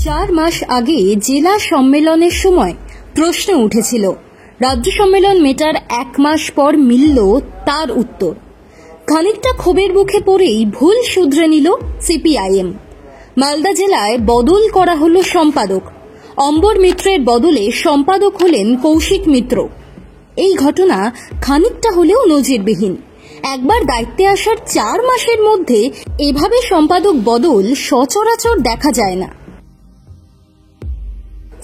4 মাস আগে জেলা সম্মেলনের সময় প্রশ্ন উঠেছিল, রাজ্য সম্মেলন মেটার 1 মাস পর মিলল তার উত্তর। খানিকটা ক্ষোভের মুখে পড়েই ভুল শুধরে নিল সিপিআইএম। মালদা জেলায় বদল করা হলো সম্পাদক। অম্বর মিত্রের বদলে সম্পাদক হলেন কৌশিক মিত্র। এই ঘটনা খানিকটা হলেও নজিরবিহীন। একবার দায়িত্বে আসার 4 মাসের মধ্যে এভাবে সম্পাদক বদল সচরাচর দেখা যায় না।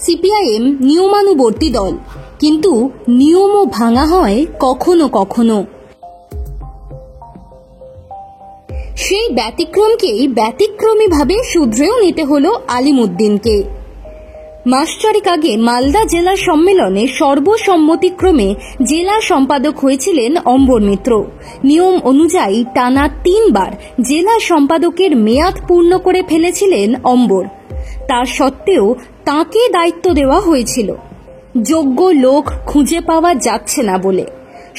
সিপিআইএম নিয়মানুবর্তী দল, কিন্তু নিয়মও ভাঙা হয় কখনো কখনো। সেই ব্যতিক্রমকেই ব্যতিক্রমীভাবে শুধরেও নিতে হলো আলিমুদ্দিনকে। মাস 4 আগে মালদা জেলা সম্মেলনে সর্বসম্মতিক্রমে জেলা সম্পাদক হয়েছিলেন অম্বর মিত্র। নিয়ম অনুযায়ী টানা 3 বার জেলা সম্পাদকের মেয়াদ পূর্ণ করে ফেলেছিলেন অম্বর। তার সত্ত্বেও তাঁকে দায়িত্ব দেওয়া হয়েছিল যোগ্য লোক খুঁজে পাওয়া যাচ্ছে না বলে।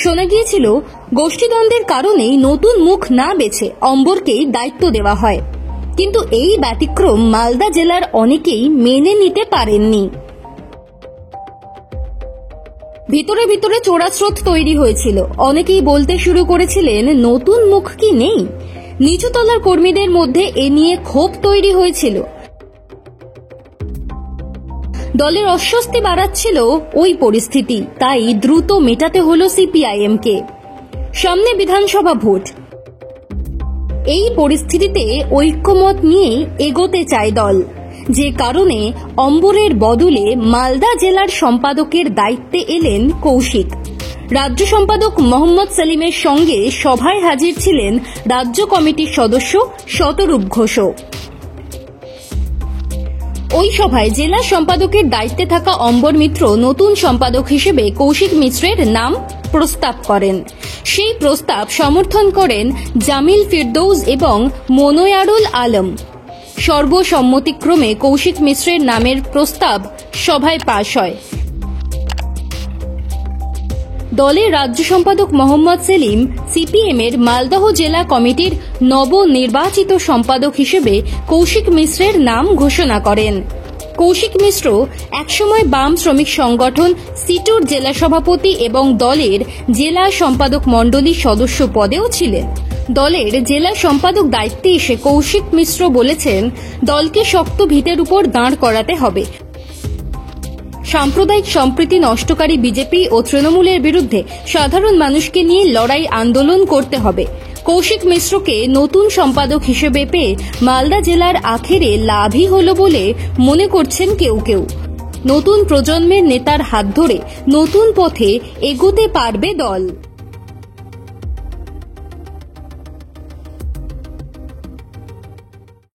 শোনা গিয়েছিল গোষ্ঠীদ্বন্দ্বের কারণেই নতুন মুখ না বেছে অম্বরকেই দায়িত্ব দেওয়া হয়, কিন্তু এই ব্যতিক্রম মালদা জেলার অনেকেই মেনে নিতে পারেননি। ভিতরে ভিতরে চোরাস্রোত তৈরি হয়েছিল। অনেকেই বলতে শুরু করেছিলেন, নতুন মুখ কি নেই? নিচুতলার কর্মীদের মধ্যে এ নিয়ে ক্ষোভ তৈরি হয়েছিল। দলের অস্বস্তি বাড়াচ্ছিল ওই পরিস্থিতি, তাই দ্রুত মেটাতে হলো সিপিআইএমকে। সামনে বিধানসভা ভোট। এই পরিস্থিতিতে ঐক্যমত নিয়ে এগোতে চায় দল, যে কারণে অম্বরের বদলে মালদা জেলার সম্পাদকের দায়িত্বে এলেন কৌশিক। রাজ্য সম্পাদক মোহাম্মদ সেলিমের সঙ্গে সভায় হাজির ছিলেন রাজ্য কমিটির সদস্য শতরূপ ঘোষও। ওই সভায় জেলা সম্পাদকের দায়িত্বে থাকা অম্বর মিত্র নতুন সম্পাদক হিসেবে কৌশিক মিশ্রের নাম প্রস্তাব করেন। সেই প্রস্তাব সমর্থন করেন জামিল ফিরদৌস এবং মনোয়ারুল আলম। সর্বসম্মতিক্রমে কৌশিক মিশ্রের নামের প্রস্তাব সভায় পাশ হয়। দলের রাজ্য সম্পাদক মোহাম্মদ সেলিম সিপিএমের মালদহ জেলা কমিটির নবনির্বাচিত সম্পাদক হিসেবে কৌশিক মিশ্রের নাম ঘোষণা করেন। কৌশিক মিশ্র একসময় বাম শ্রমিক সংগঠন সিটুর জেলা সভাপতি এবং দলের জেলা সম্পাদক মণ্ডলীর সদস্য পদেও ছিলেন। দলের জেলা সম্পাদক দায়িত্বে এসে কৌশিক মিশ্র বলেছেন, দলকে শক্ত ভিতের উপর দাঁড় করাতে হবে। সাম্প্রদায়িক সম্প্রীতি নষ্টকারী বিজেপি ও তৃণমূলের বিরুদ্ধে সাধারণ মানুষকে নিয়ে লড়াই আন্দোলন করতে হবে। কৌশিক মিশ্রকে নতুন সম্পাদক হিসেবে পেয়ে মালদা জেলার আখেরে লাভই হলো বলে মনে করছেন কেউ কেউ। নতুন প্রজন্মের নেতার হাত ধরে নতুন পথে এগোতে পারবে দল।